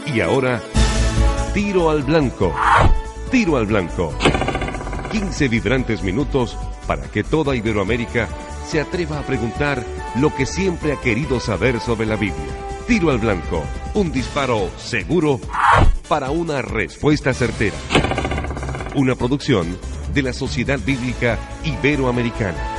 Y ahora, Tiro al Blanco. Tiro al Blanco. 15 vibrantes minutos para que toda Iberoamérica se atreva a preguntar lo que siempre ha querido saber sobre la Biblia. Tiro al Blanco. Un disparo seguro para una respuesta certera. Una producción de la Sociedad Bíblica Iberoamericana.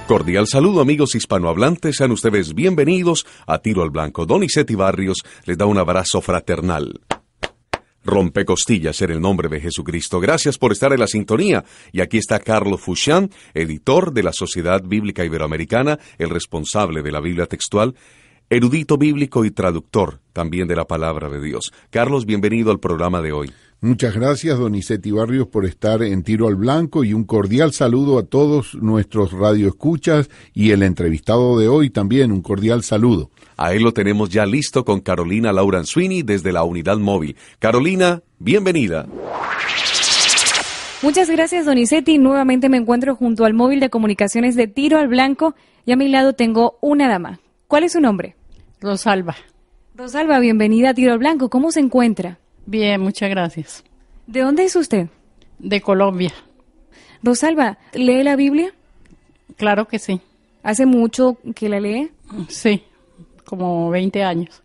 Cordial saludo, amigos hispanohablantes, sean ustedes bienvenidos a Tiro al Blanco. Donizetti Barrios les da un abrazo fraternal. Rompecostillas en el nombre de Jesucristo. Gracias por estar en la sintonía. Y aquí está Carlos Fouchant, editor de la Sociedad Bíblica Iberoamericana, el responsable de la Biblia textual, erudito bíblico y traductor también de la Palabra de Dios. Carlos, bienvenido al programa de hoy. Muchas gracias, Donizetti Barrios, por estar en Tiro al Blanco, y un cordial saludo a todos nuestros radioescuchas y el entrevistado de hoy también, un cordial saludo. A él lo tenemos ya listo con Carolina Lauranswini desde la unidad móvil. Carolina, bienvenida. Muchas gracias, Donizetti. Nuevamente me encuentro junto al móvil de comunicaciones de Tiro al Blanco y a mi lado tengo una dama. ¿Cuál es su nombre? Rosalba. Rosalba, bienvenida a Tiro al Blanco. ¿Cómo se encuentra? Bien, muchas gracias. ¿De dónde es usted? De Colombia. Rosalba, ¿lee la Biblia? Claro que sí. ¿Hace mucho que la lee? Sí, como 20 años.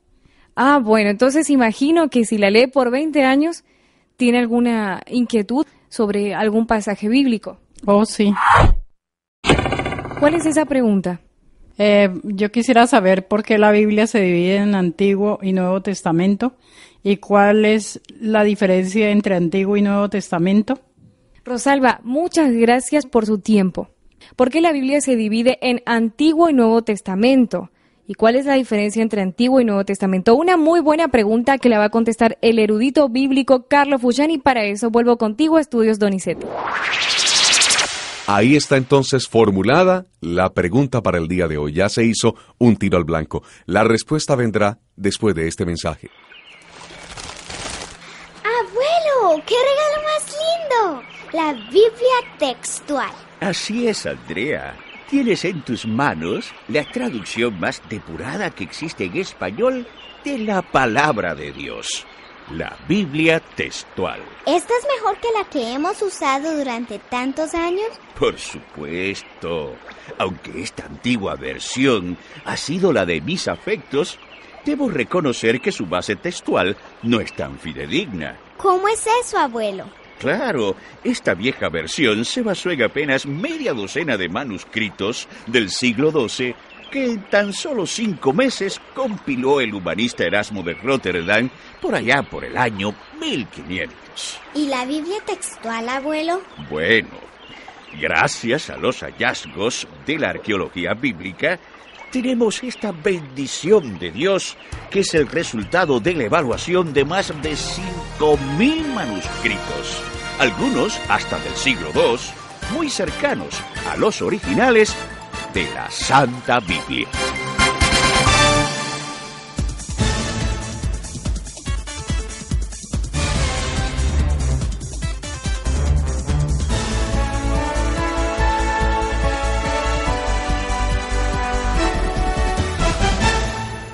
Ah, bueno, entonces imagino que si la lee por 20 años, ¿tiene alguna inquietud sobre algún pasaje bíblico? Oh, sí. ¿Cuál es esa pregunta? Yo quisiera saber por qué la Biblia se divide en Antiguo y Nuevo Testamento y cuál es la diferencia entre Antiguo y Nuevo Testamento. Rosalba, muchas gracias por su tiempo. ¿Por qué la Biblia se divide en Antiguo y Nuevo Testamento? ¿Y cuál es la diferencia entre Antiguo y Nuevo Testamento? Una muy buena pregunta que la va a contestar el erudito bíblico Carlos Fouchant, y para eso vuelvo contigo a Estudios Donizetti. Ahí está entonces formulada la pregunta para el día de hoy. Ya se hizo un tiro al blanco. La respuesta vendrá después de este mensaje. ¡Abuelo! ¡Qué regalo más lindo! La Biblia textual. Así es, Andrea. Tienes en tus manos la traducción más depurada que existe en español de la Palabra de Dios. La Biblia textual. ¿Esta es mejor que la que hemos usado durante tantos años? Por supuesto. Aunque esta antigua versión ha sido la de mis afectos, debo reconocer que su base textual no es tan fidedigna. ¿Cómo es eso, abuelo? Claro, esta vieja versión se basó en apenas media docena de manuscritos del siglo XII que en tan solo 5 meses compiló el humanista Erasmo de Rotterdam por allá por el año 1500. ¿Y la Biblia textual, abuelo? Bueno, gracias a los hallazgos de la arqueología bíblica, tenemos esta bendición de Dios, que es el resultado de la evaluación de más de 5.000 manuscritos, algunos hasta del siglo II, muy cercanos a los originales de la Santa Biblia.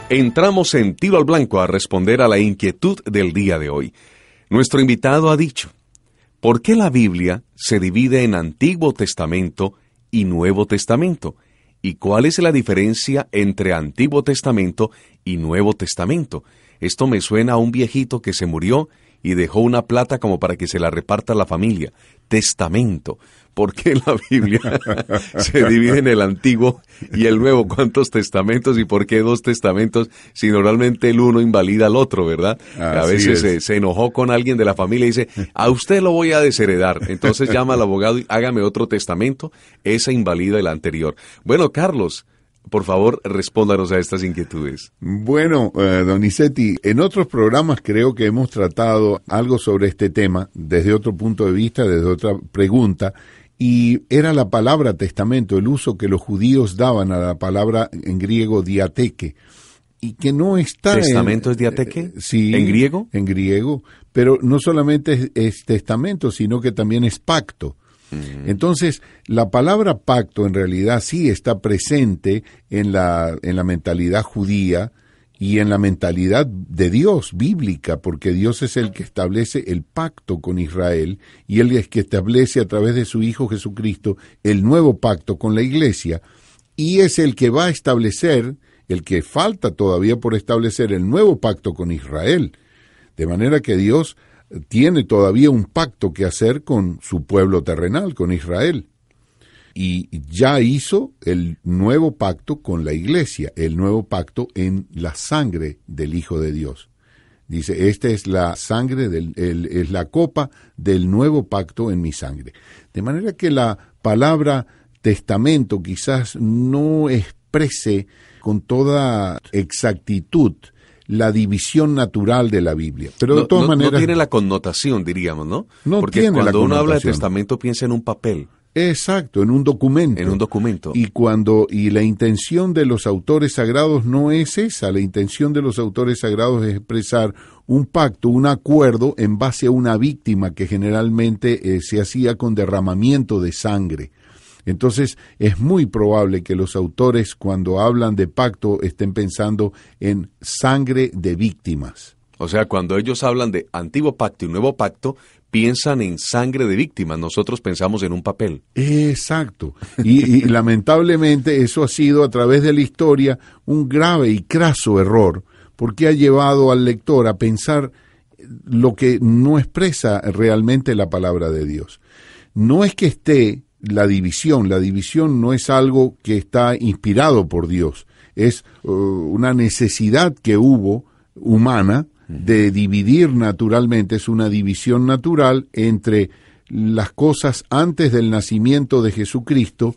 Entramos en Tiro al Blanco a responder a la inquietud del día de hoy. Nuestro invitado ha dicho, ¿por qué la Biblia se divide en Antiguo Testamento y Nuevo Testamento? ¿Y cuál es la diferencia entre Antiguo Testamento y Nuevo Testamento? Esto me suena a un viejito que se murió y dejó una plata como para que se la reparta a la familia. Testamento. ¿Por qué la Biblia se divide en el Antiguo y el Nuevo? ¿Cuántos testamentos y por qué 2 testamentos si normalmente el uno invalida al otro, verdad? A veces se enojó con alguien de la familia y dice, a usted lo voy a desheredar. Entonces llama al abogado y hágame otro testamento. Esa invalida el anterior. Bueno, Carlos, por favor, respóndanos a estas inquietudes. Bueno, Donizetti, en otros programas creo que hemos tratado algo sobre este tema desde otro punto de vista, desde otra pregunta, y era la palabra testamento, el uso que los judíos daban a la palabra en griego diateque, y que no está... ¿Testamento es diateque? Sí. ¿En griego? En griego, pero no solamente es testamento, sino que también es pacto. Entonces, la palabra pacto en realidad sí está presente en la mentalidad judía y en la mentalidad de Dios bíblica, porque Dios es el que establece el pacto con Israel y Él es que establece a través de su Hijo Jesucristo el nuevo pacto con la Iglesia, y es el que va a establecer, el que falta todavía por establecer el nuevo pacto con Israel. De manera que Dios tiene todavía un pacto que hacer con su pueblo terrenal, con Israel. Y ya hizo el nuevo pacto con la Iglesia, el nuevo pacto en la sangre del Hijo de Dios. Dice, esta es la sangre, es la copa del nuevo pacto en mi sangre. De manera que la palabra testamento quizás no exprese con toda exactitud la división natural de la Biblia. Pero de todas maneras, no tiene la connotación, diríamos, ¿no? Porque cuando uno habla de testamento piensa en un papel. Exacto, en un documento. En un documento. Y la intención de los autores sagrados no es esa. La intención de los autores sagrados es expresar un pacto, un acuerdo en base a una víctima que generalmente se hacía con derramamiento de sangre. Entonces, es muy probable que los autores, cuando hablan de pacto, estén pensando en sangre de víctimas. O sea, cuando ellos hablan de antiguo pacto y nuevo pacto, piensan en sangre de víctimas. Nosotros pensamos en un papel. Exacto. Y lamentablemente eso ha sido a través de la historia un grave y craso error, porque ha llevado al lector a pensar lo que no expresa realmente la palabra de Dios. No es que esté la división no es algo que está inspirado por Dios, es una necesidad que hubo humana de dividir naturalmente, es una división natural entre las cosas antes del nacimiento de Jesucristo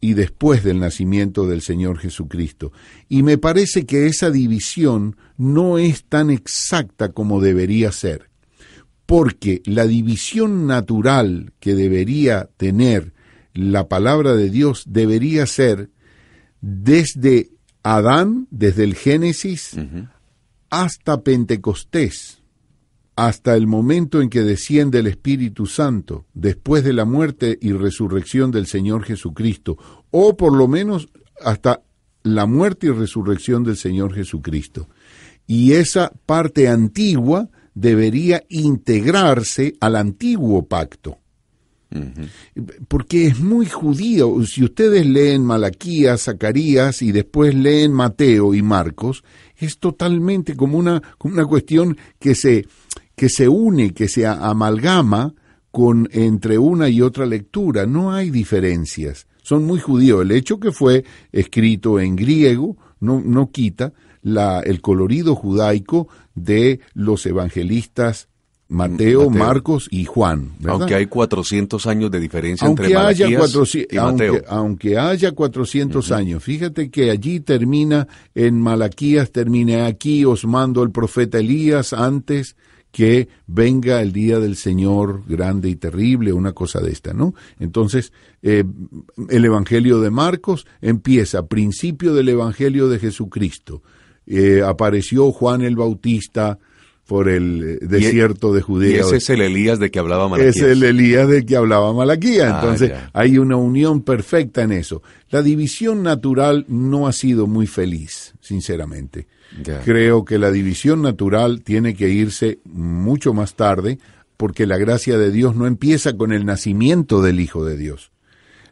y después del nacimiento del Señor Jesucristo. Y me parece que esa división no es tan exacta como debería ser, porque la división natural que debería tener la palabra de Dios debería ser desde Adán, desde el Génesis, hasta Pentecostés, hasta el momento en que desciende el Espíritu Santo, después de la muerte y resurrección del Señor Jesucristo, o por lo menos hasta la muerte y resurrección del Señor Jesucristo. Y esa parte antigua debería integrarse al antiguo pacto. Porque es muy judío. Si ustedes leen Malaquías, Zacarías y después leen Mateo y Marcos, es totalmente como una cuestión que se une, que se amalgama entre una y otra lectura. No hay diferencias. Son muy judíos. El hecho que fue escrito en griego no quita el colorido judaico de los evangelistas Mateo, Marcos y Juan, ¿verdad? Aunque hay 400 años de diferencia entre Malaquías y Mateo. Aunque haya 400 años, fíjate que allí en Malaquías termina aquí, os mando el profeta Elías antes que venga el día del Señor grande y terrible, una cosa de esta, ¿no? Entonces, el Evangelio de Marcos empieza, principio del Evangelio de Jesucristo. Apareció Juan el Bautista por el desierto de Judea. Y ese es el Elías de que hablaba Malaquías. Es el Elías de que hablaba Malaquías. Entonces, hay una unión perfecta en eso. La división natural no ha sido muy feliz, sinceramente. Creo que la división natural tiene que irse mucho más tarde, porque la gracia de Dios no empieza con el nacimiento del Hijo de Dios.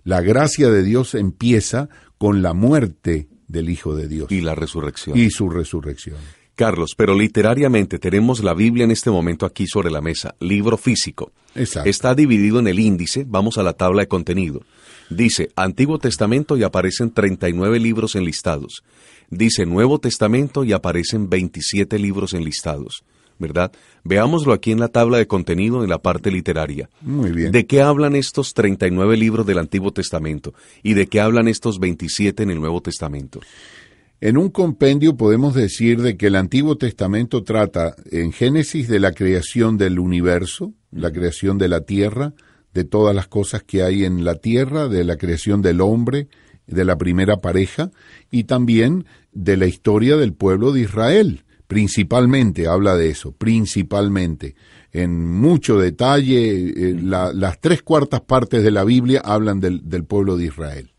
La gracia de Dios empieza con la muerte del Hijo de Dios. Y la resurrección. Y su resurrección. Carlos, pero literariamente tenemos la Biblia en este momento aquí sobre la mesa, libro físico. Exacto. Está dividido en el índice, vamos a la tabla de contenido. Dice Antiguo Testamento y aparecen 39 libros enlistados. Dice Nuevo Testamento y aparecen 27 libros enlistados, ¿verdad? Veámoslo aquí en la tabla de contenido en la parte literaria. Muy bien. ¿De qué hablan estos 39 libros del Antiguo Testamento y de qué hablan estos 27 en el Nuevo Testamento? En un compendio podemos decir de que el Antiguo Testamento trata en Génesis de la creación del universo, la creación de la tierra, de todas las cosas que hay en la tierra, de la creación del hombre, de la primera pareja, y también de la historia del pueblo de Israel. principalmente habla de eso, principalmente. En mucho detalle, las 3/4 partes de la Biblia hablan del pueblo de Israel.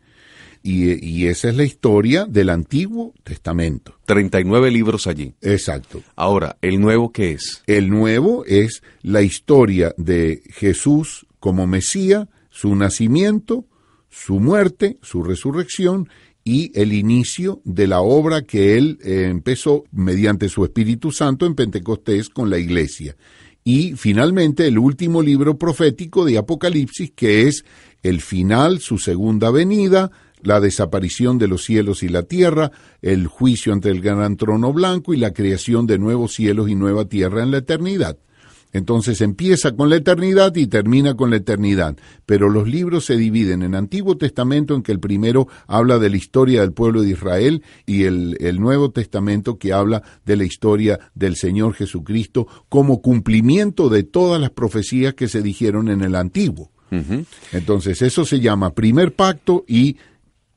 Y esa es la historia del Antiguo Testamento. 39 libros allí. Exacto. Ahora, ¿el Nuevo qué es? El Nuevo es la historia de Jesús como Mesías, su nacimiento, su muerte, su resurrección y el inicio de la obra que él empezó mediante su Espíritu Santo en Pentecostés con la iglesia. Y finalmente el último libro profético de Apocalipsis, que es el final, su segunda venida, la desaparición de los cielos y la tierra, el juicio ante el gran trono blanco y la creación de nuevos cielos y nueva tierra en la eternidad. Entonces empieza con la eternidad y termina con la eternidad. Pero los libros se dividen en Antiguo Testamento, en que el primero habla de la historia del pueblo de Israel, y el Nuevo Testamento, que habla de la historia del Señor Jesucristo como cumplimiento de todas las profecías que se dijeron en el Antiguo. Uh-huh. Entonces eso se llama Primer Pacto y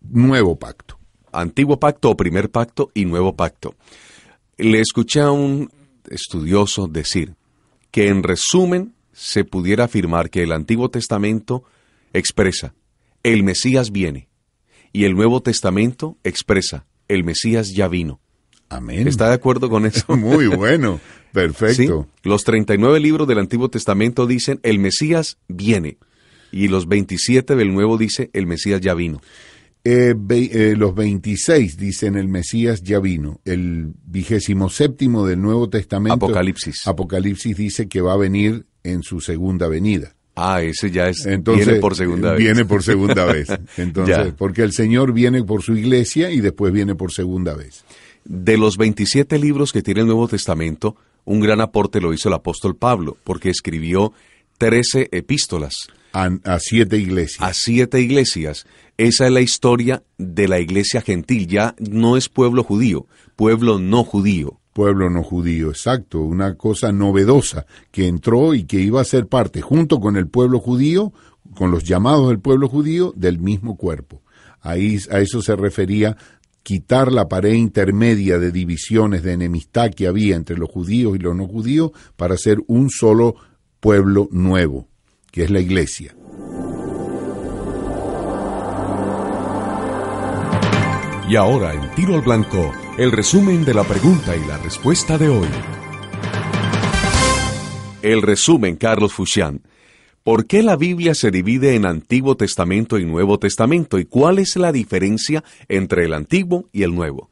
Nuevo Pacto. Antiguo Pacto o Primer Pacto y Nuevo Pacto. Le escuché a un estudioso decir que en resumen se pudiera afirmar que el Antiguo Testamento expresa el Mesías viene y el Nuevo Testamento expresa el Mesías ya vino. Amén. ¿Está de acuerdo con eso? Muy bueno, perfecto. ¿Sí? Los 39 libros del Antiguo Testamento dicen el Mesías viene y los 27 del Nuevo dice el Mesías ya vino. Los 26 dicen el Mesías ya vino. El 27º del Nuevo Testamento, Apocalipsis dice que va a venir en su segunda venida. Ese ya es. Entonces, viene por segunda vez. Viene por segunda vez. Entonces, porque el Señor viene por su iglesia y después viene por segunda vez. De los 27 libros que tiene el Nuevo Testamento, un gran aporte lo hizo el apóstol Pablo, porque escribió 13 epístolas. A 7 iglesias. A 7 iglesias. Esa es la historia de la iglesia gentil. Ya no es pueblo judío, pueblo no judío. Pueblo no judío, exacto. Una cosa novedosa que entró y que iba a ser parte, junto con el pueblo judío, con los llamados del pueblo judío, del mismo cuerpo. Ahí a eso se refería quitar la pared intermedia de divisiones, de enemistad que había entre los judíos y los no judíos para hacer un solo pueblo nuevo, que es la iglesia. Y ahora en Tiro al Blanco, el resumen de la pregunta y la respuesta de hoy. El resumen, Carlos Fuchán. ¿Por qué la Biblia se divide en Antiguo Testamento y Nuevo Testamento? ¿Y cuál es la diferencia entre el Antiguo y el Nuevo?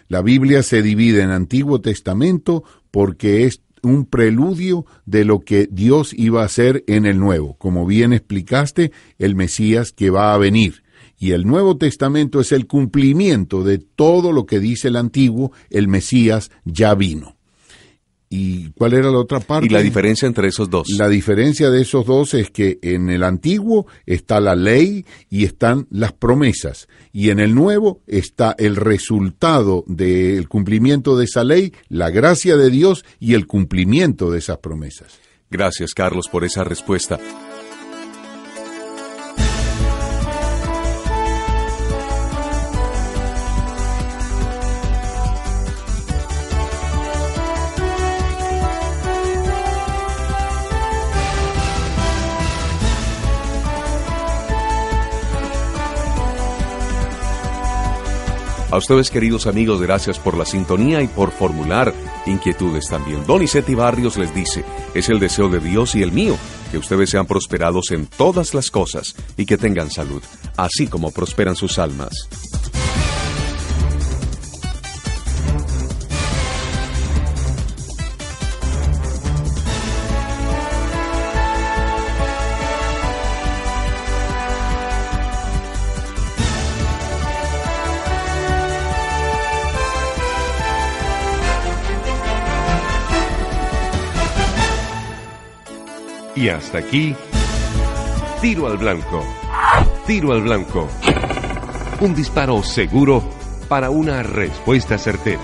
La Biblia se divide en Antiguo Testamento porque es un preludio de lo que Dios iba a hacer en el Nuevo. Como bien explicaste, el Mesías que va a venir. Y el Nuevo Testamento es el cumplimiento de todo lo que dice el Antiguo, el Mesías ya vino. ¿Y cuál era la otra parte? ¿Y la diferencia entre esos dos? La diferencia de esos dos es que en el Antiguo está la ley y están las promesas. Y en el Nuevo está el resultado del cumplimiento de esa ley, la gracia de Dios y el cumplimiento de esas promesas. Gracias, Carlos, por esa respuesta. A ustedes, queridos amigos, gracias por la sintonía y por formular inquietudes también. Donizetti Barrios les dice, es el deseo de Dios y el mío, que ustedes sean prosperados en todas las cosas y que tengan salud, así como prosperan sus almas. Y hasta aquí, Tiro al Blanco. Tiro al Blanco. Un disparo seguro para una respuesta certera.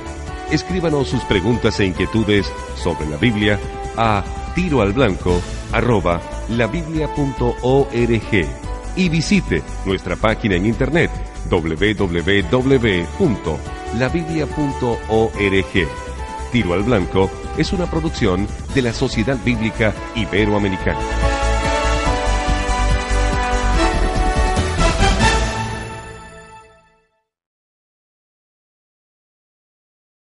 Escríbanos sus preguntas e inquietudes sobre la Biblia a tiroalblanco@labiblia.org y visite nuestra página en internet www.labiblia.org. Tiro al Blanco es una producción de la Sociedad Bíblica Iberoamericana.